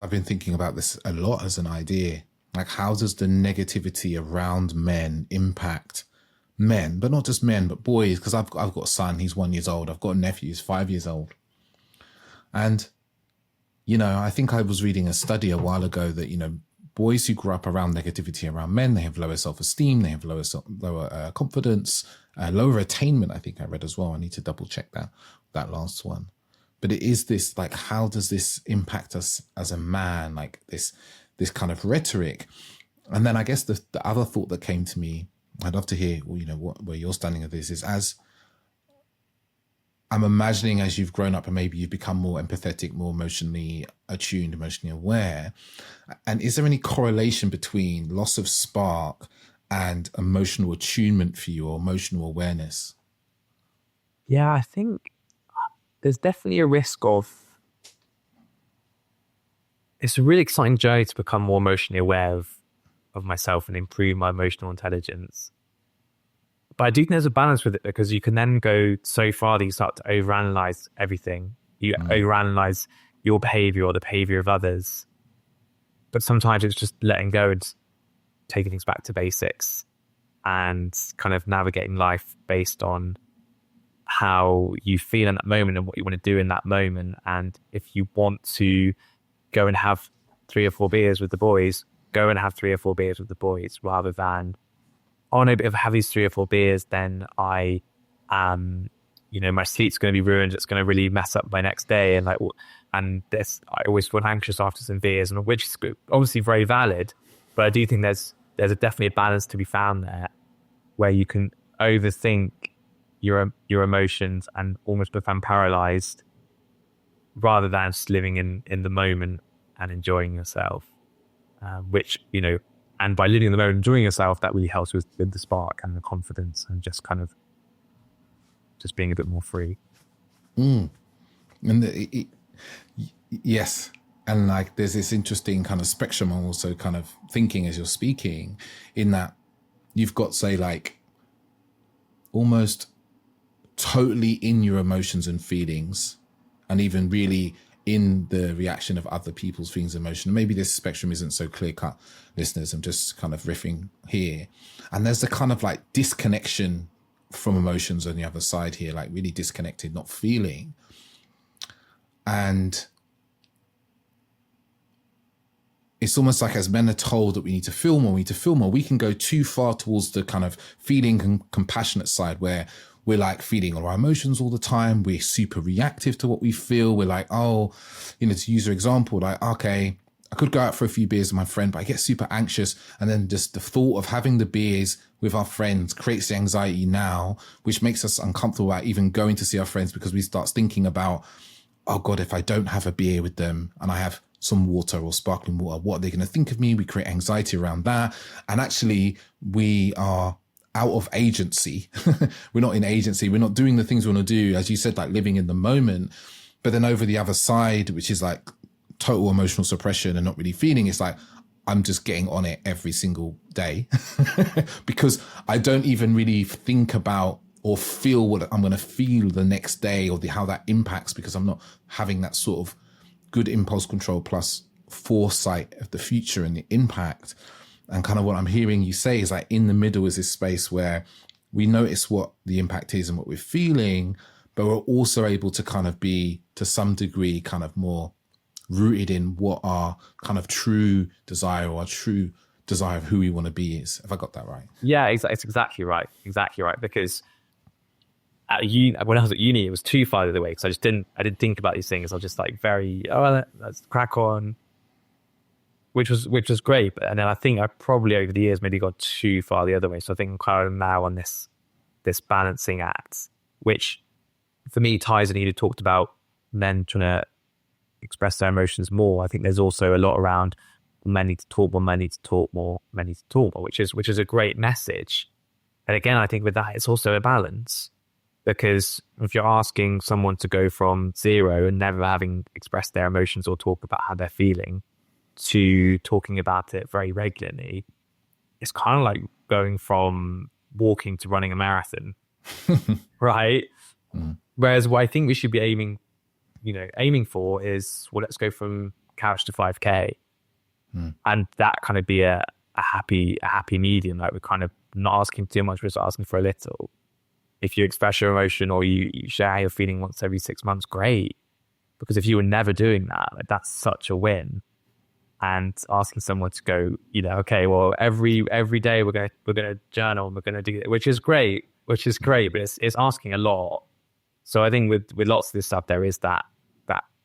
I've been thinking about this a lot as an idea. Like, how does the negativity around men impact men, but not just men, but boys? Because I've got a son, he's 1 year old. I've got a nephew, he's 5 years old. And, I think I was reading a study a while ago that, boys who grew up around negativity around men, they have lower self-esteem, they have lower confidence, lower attainment, I think I read as well. I need to double check that last one. But it is this, like, how does this impact us as a man? Like this kind of rhetoric. And then I guess the other thought that came to me, I'd love to hear, where you're standing at this, is as I'm imagining as you've grown up and maybe you've become more empathetic, more emotionally attuned, emotionally aware. And is there any correlation between loss of spark and emotional attunement for you, or emotional awareness? Yeah, I think there's definitely a risk of, it's a really exciting journey to become more emotionally aware of myself and improve my emotional intelligence. But I do think there's a balance with it, because you can then go so far that you start to overanalyze everything. You overanalyze your behavior or the behavior of others. But sometimes it's just letting go and taking things back to basics and kind of navigating life based on how you feel in that moment and what you want to do in that moment. And if you want to go and have 3 or 4 beers with the boys, go and have 3 or 4 beers with the boys, rather than, oh no, but if I have these 3 or 4 beers, then my sleep's going to be ruined. It's going to really mess up my next day. And I always feel anxious after some beers, and which is obviously very valid. But I do think there's definitely a balance to be found there, where you can overthink your emotions and almost become paralyzed, rather than just living in the moment and enjoying yourself, and by living in the moment, enjoying yourself, that really helps with the spark and the confidence and just kind of just being a bit more free. And yes. And like, there's this interesting kind of spectrum I'm also kind of thinking as you're speaking, in that you've got, say, like, almost totally in your emotions and feelings, and even really in the reaction of other people's feelings and emotion. Maybe this spectrum isn't so clear cut, listeners. I'm just kind of riffing here. And there's the kind of like disconnection from emotions on the other side here, like really disconnected, not feeling. And it's almost like, as men are told that we need to feel more, we can go too far towards the kind of feeling and compassionate side, where we're like feeling all our emotions all the time. We're super reactive to what we feel. We're like, to use your example, like, okay, I could go out for a few beers with my friend, but I get super anxious. And then just the thought of having the beers with our friends creates the anxiety now, which makes us uncomfortable about even going to see our friends, because we start thinking about, oh God, if I don't have a beer with them and I have some water or sparkling water, what are they going to think of me? We create anxiety around that. And actually we are out of agency. We're not in agency. We're not doing the things we want to do, as you said, like living in the moment. But then over the other side, which is like total emotional suppression and not really feeling, it's like, I'm just getting on it every single day because I don't even really think about or feel what I'm going to feel the next day, or how that impacts, because I'm not having that sort of good impulse control plus foresight of the future and the impact. And kind of what I'm hearing you say is like, in the middle is this space where we notice what the impact is and what we're feeling, but we're also able to kind of be, to some degree, kind of more rooted in what our kind of true desire, or our true desire of who we want to be is. Have I got that right? Yeah, it's exactly right. Exactly right. Because when I was at uni, it was too far the other way, because I didn't think about these things. I was just like let's crack on. Which was great. And then I think I probably over the years maybe got too far the other way. So I think I'm kind of now on this balancing act, which for me ties in. You talked about men trying to express their emotions more. I think there's also a lot around men need to talk more, men need to talk more, men need to talk more, which is a great message. And again, I think with that, it's also a balance, because if you're asking someone to go from 0 and never having expressed their emotions or talk about how they're feeling, to talking about it very regularly, it's kind of like going from walking to running a marathon, right? Whereas what I think we should be aiming for is, well, let's go from couch to 5K, and that kind of be a happy medium. Like, we're kind of not asking too much, we're just asking for a little. If you express your emotion or you share how you're feeling once every 6 months, great. Because if you were never doing that, like, that's such a win. And asking someone to go, you know, okay, well, every day we're gonna journal and we're gonna do it, which is great, but it's asking a lot. So I think with lots of this stuff, there is that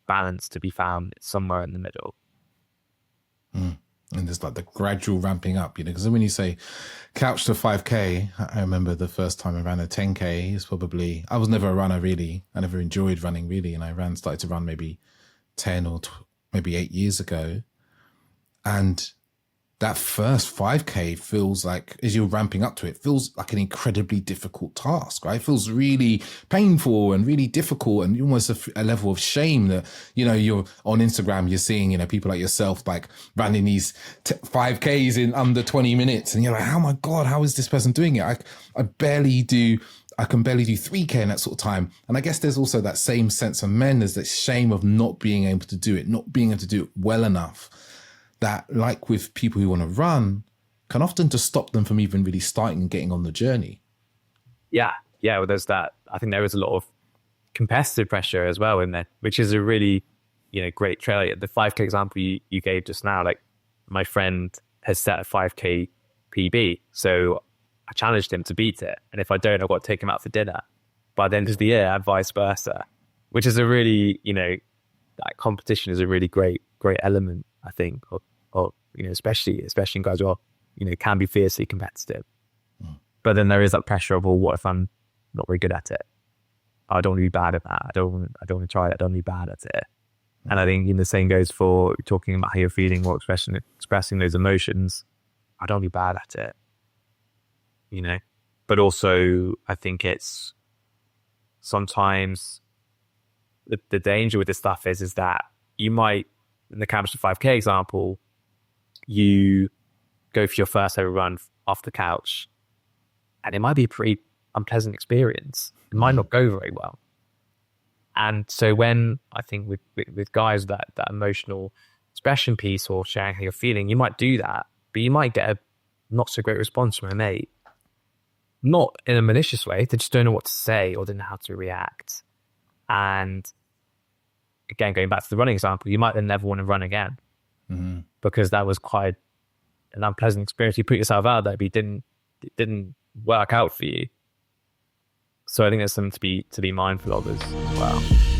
balance to be found somewhere in the middle. And there's like the gradual ramping up, you know, because when you say couch to 5K, I remember the first time I ran a 10K is probably, I was never a runner really. I never enjoyed running really. And I started to run maybe 10 or maybe 8 years ago. And that first 5K feels like, as you're ramping up to it, feels like an incredibly difficult task, right? It feels really painful and really difficult, and almost a level of shame that, you know, you're on Instagram, you're seeing, you know, people like yourself, like running these 5Ks in under 20 minutes. And you're like, oh my God, how is this person doing it? I can barely do 3K in that sort of time. And I guess there's also that same sense of men, there's that shame of not being able to do it, not being able to do it well enough. That, like with people who want to run, can often just stop them from even really starting and getting on the journey. Yeah. Well, there's that. I think there is a lot of competitive pressure as well in there, which is a really, you know, great trail. The 5K example you gave just now, like, my friend has set a 5K PB, so I challenged him to beat it. And if I don't, I've got to take him out for dinner by the end of the year, and vice versa, which is a really, you know, that competition is a really great element, I think, or you know, especially in guys who are, you know, can be fiercely competitive. But then there is that pressure of, well, what if I'm not very good at it? I don't want to be bad at that. I don't want to try it. I don't want to be bad at it. And I think, you know, the same goes for talking about how you're feeling or expressing those emotions. I don't want to be bad at it, you know. But also, I think it's sometimes the danger with this stuff is that you might, in the couch to 5K example, you go for your first ever run off the couch, and it might be a pretty unpleasant experience. It might not go very well. And so when, I think with guys, that emotional expression piece or sharing how you're feeling, you might do that, but you might get a not so great response from a mate. Not in a malicious way, they just don't know what to say or don't know how to react. And again, going back to the running example, you might then never want to run again because that was quite an unpleasant experience. You put yourself out there, but it didn't work out for you. So I think there's something to be mindful of as well.